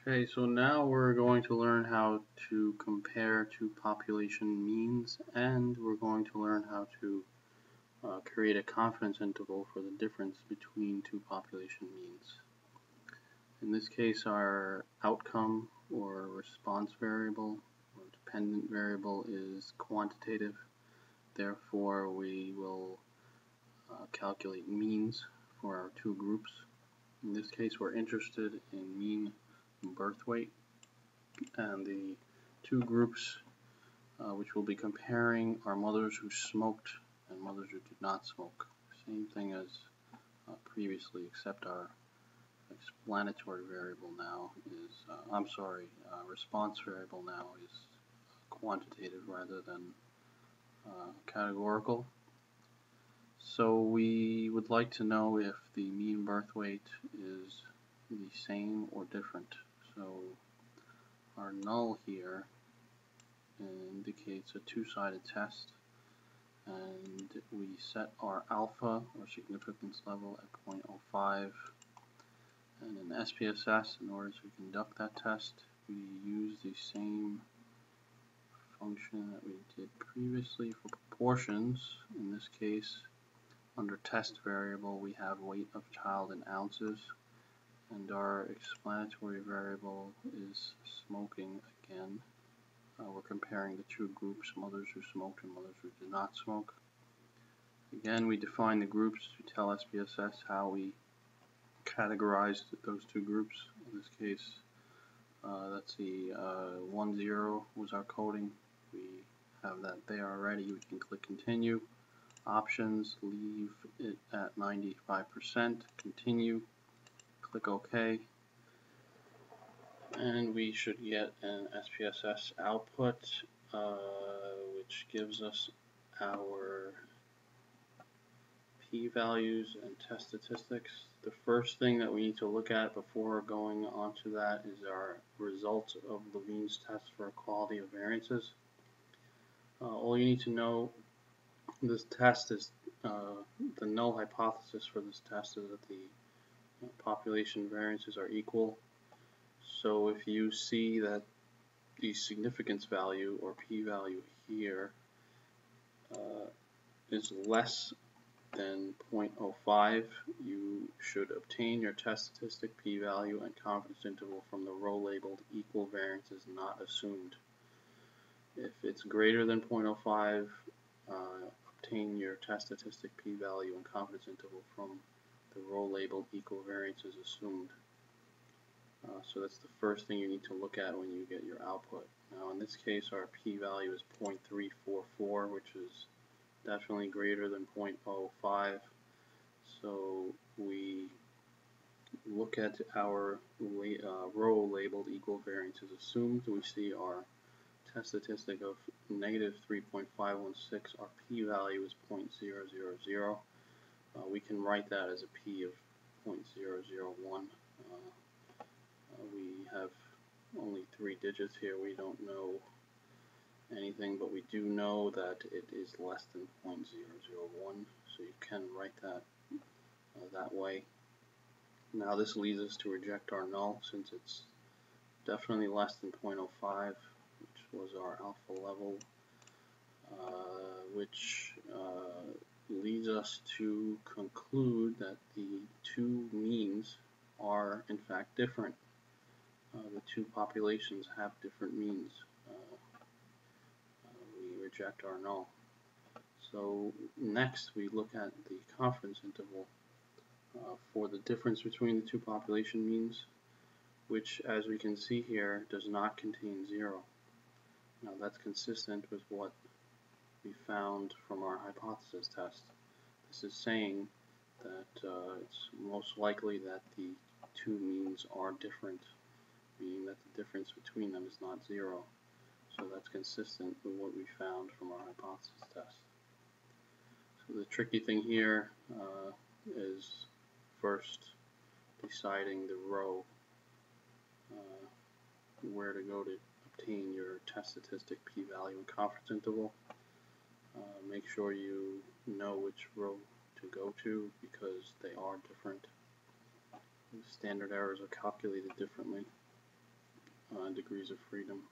Okay, so now we're going to learn how to compare two population means, and we're going to learn how to create a confidence interval for the difference between two population means. In this case, our outcome or response variable or dependent variable is quantitative. Therefore, we will calculate means for our two groups. In this case, we're interested in mean birth weight, and the two groups which we'll be comparing are mothers who smoked and mothers who did not smoke. Same thing as previously, except our explanatory variable now is, response variable now is quantitative rather than categorical. So we would like to know if the mean birth weight is the same or different. So our null here indicates a two-sided test, and we set our alpha or significance level at 0.05, and in SPSS, in order to conduct that test, we use the same function that we did previously for proportions. In this case, under test variable, we have weight of child in ounces, and our explanatory variable is smoking again. We're comparing the two groups, mothers who smoked and mothers who did not smoke. Again, we define the groups to tell SPSS how we categorized those two groups. In this case, let's see, 1, 0 was our coding. We have that there already. We can click continue. Options, leave it at 95%. Continue. Click OK. And we should get an SPSS output, which gives us our p-values and test statistics. The first thing that we need to look at before going on to that is our results of Levene's test for equality of variances. All you need to know, this test is, the null hypothesis for this test is that the population variances are equal. So if you see that the significance value or p-value here is less than 0.05, you should obtain your test statistic, p-value, and confidence interval from the row labeled equal variances not assumed. If it's greater than 0.05, obtain your test statistic, p-value, and confidence interval from the row labeled equal variances assumed. So that's the first thing you need to look at when you get your output. Now in this case, our p-value is 0.344, which is definitely greater than 0.05. So we look at our row labeled equal variances assumed. We see our test statistic of negative 3.516. Our p-value is 0.000. We can write that as a p of 0.001. We have only 3 digits here. We don't know anything, but we do know that it is less than 0.001, so you can write that that way. Now this leads us to reject our null, since it's definitely less than 0.05, which was our alpha level, which leads us to conclude that the two means are in fact different. The two populations have different means. We reject our null. So next we look at the confidence interval for the difference between the two population means, which, as we can see here, does not contain 0. Now that's consistent with what we found from our hypothesis test. This is saying that it's most likely that the two means are different, meaning that the difference between them is not 0. So that's consistent with what we found from our hypothesis test. So the tricky thing here is first deciding the row, where to go to obtain your test statistic, p-value, and confidence interval. Make sure you know which row to go to, because they are different. The standard errors are calculated differently. degrees of freedom.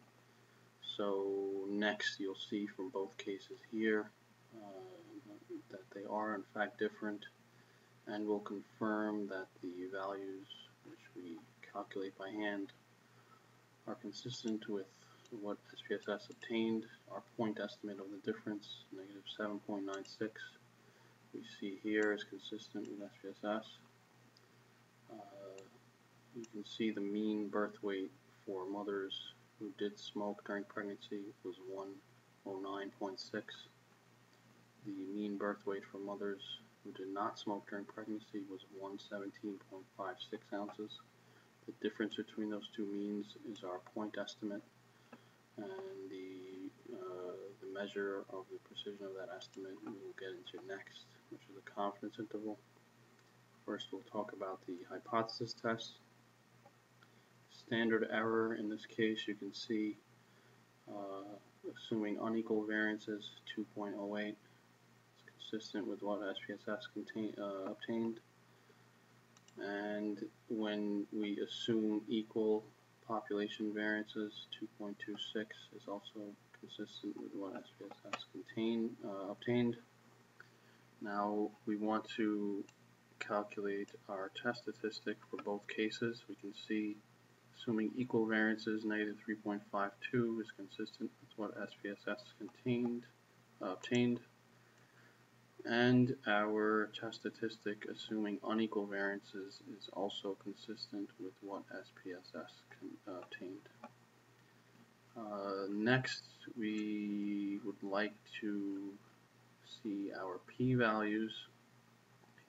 So next you'll see from both cases here that they are in fact different, and we'll confirm that the values which we calculate by hand are consistent with what SPSS obtained. Our point estimate of the difference, negative 7.96, we see here is consistent with SPSS. You can see the mean birth weight for mothers who did smoke during pregnancy was 109.6. The mean birth weight for mothers who did not smoke during pregnancy was 117.56 ounces. The difference between those two means is our point estimate, and the measure of the precision of that estimate we will get into next, which is the confidence interval. First we'll talk about the hypothesis test. Standard error in this case, you can see, assuming unequal variances, 2.08. It's consistent with what SPSS obtained. And when we assume equal population variances, 2.26 is also consistent with what SPSS obtained. Now we want to calculate our test statistic for both cases. We can see, assuming equal variances, negative 3.52 is consistent with what SPSS obtained. And our test statistic, assuming unequal variances, is also consistent with what SPSS obtained. Next, we would like to see our p-values.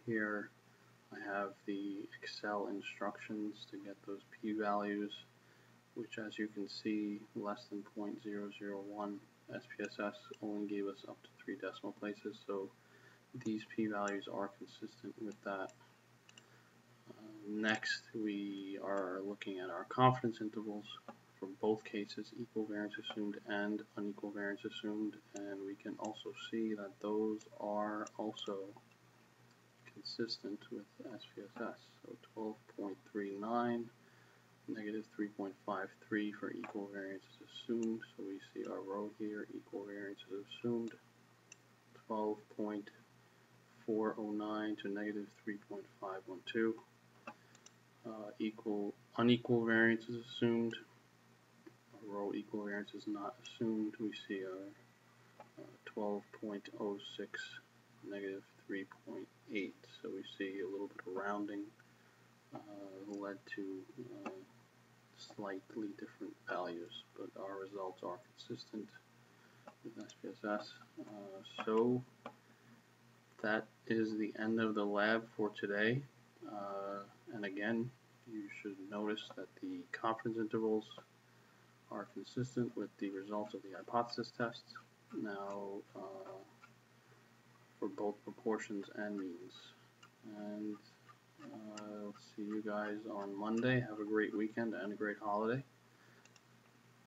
Here I have the Excel instructions to get those p-values, which, as you can see, less than 0.001. SPSS only gave us up to 3 decimal places, so these p-values are consistent with that. Next, we are looking at our confidence intervals for both cases, equal variance assumed and unequal variance assumed, and we can also see that those are also consistent with SPSS. So 12.39, negative 3.53 for equal variance is assumed. So we see our row here, equal variance is assumed. 12.409 to negative 3.512. Unequal variance is assumed. Our row equal variance is not assumed. We see our 12.06, negative 3.8. So we see a little bit of rounding led to slightly different values, but our results are consistent with SPSS. So that is the end of the lab for today. And again, you should notice that the confidence intervals are consistent with the results of the hypothesis test. Now, for both proportions and means. And I'll see you guys on Monday. Have a great weekend and a great holiday.